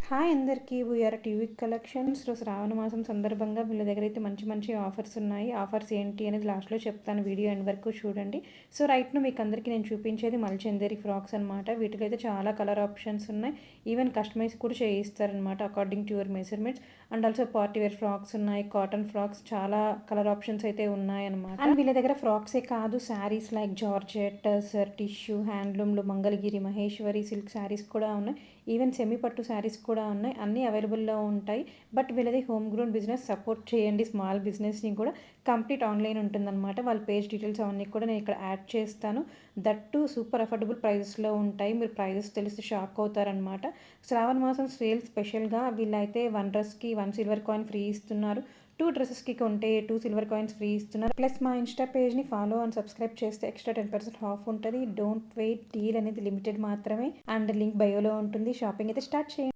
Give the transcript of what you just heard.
Hi అందరికీ we are TV కలెక్షన్స్లో శ్రావణ మాసం సందర్భంగా వీళ్ళ దగ్గర అయితే మంచి మంచి ఆఫర్స్ ఉన్నాయి. ఆఫర్స్ ఏంటి అనేది లాస్ట్లో చెప్తాను, వీడియో ఎండ్ వరకు చూడండి. సో రైట్ను మీకు అందరికీ నేను చూపించేది మల్చందేరి ఫ్రాక్స్ అనమాట. వీటిలో అయితే చాలా కలర్ ఆప్షన్స్ ఉన్నాయి. ఈవెన్ కస్టమైజ్ కూడా చేయిస్తారనమాట according to your measurements. And also party wear frocks ఉన్నాయి, కాటన్ ఫ్రాక్స్, చాలా కలర్ ఆప్షన్స్ అయితే ఉన్నాయన్నమాట. అండ్ వీళ్ళ దగ్గర ఫ్రాక్సే కాదు, శారీస్ లైక్ జార్జెట్, సర్ టిష్యూ, హ్యాండ్లూమ్లు, మంగళగిరి, మహేశ్వరి సిల్క్ శారీస్ కూడా ఉన్నాయి. ఈవెన్ సెమీ పట్టు శారీస్ కూడా ఉన్నాయి. అన్నీ అవైలబుల్లో ఉంటాయి. బట్ వీళ్ళది హోమ్ గ్రోన్ బిజినెస్. సపోర్ట్ చేయండి స్మాల్ బిజినెస్ని కూడా. కంప్లీట్ ఆన్లైన్ ఉంటుందన్నమాట. వాళ్ళ పేజ్ డీటెయిల్స్ అవన్నీ కూడా నేను ఇక్కడ యాడ్ చేస్తాను. దట్టు సూపర్ అఫోర్డబుల్ ప్రైజెస్లో ఉంటాయి. మీరు ప్రైజెస్ తెలిస్తే షాక్ అవుతారనమాట. శ్రావణ మాసం సేల్ స్పెషల్గా వీళ్ళైతే 1 డ్రెస్కి 1 సిల్వర్ కాయిన్ ఫ్రీ ఇస్తున్నారు. 2 డ్రెస్సెస్కి కొంటే 2 సిల్వర్ కాయిన్స్ ఫ్రీ ఇస్తున్నారు. ప్లస్ మా ఇన్స్టా పేజ్ని ఫాలో అండ్ సబ్స్క్రైబ్ చేస్తే ఎక్స్ట్రా 10% ఆఫ్ ఉంటుంది. డోంట్ వెయిట్, డీల్ అనేది లిమిటెడ్ మాత్రమే. అండ్ లింక్ బయోలో ఉంటుంది. షాపింగ్ అయితే స్టార్ట్ చేయండి.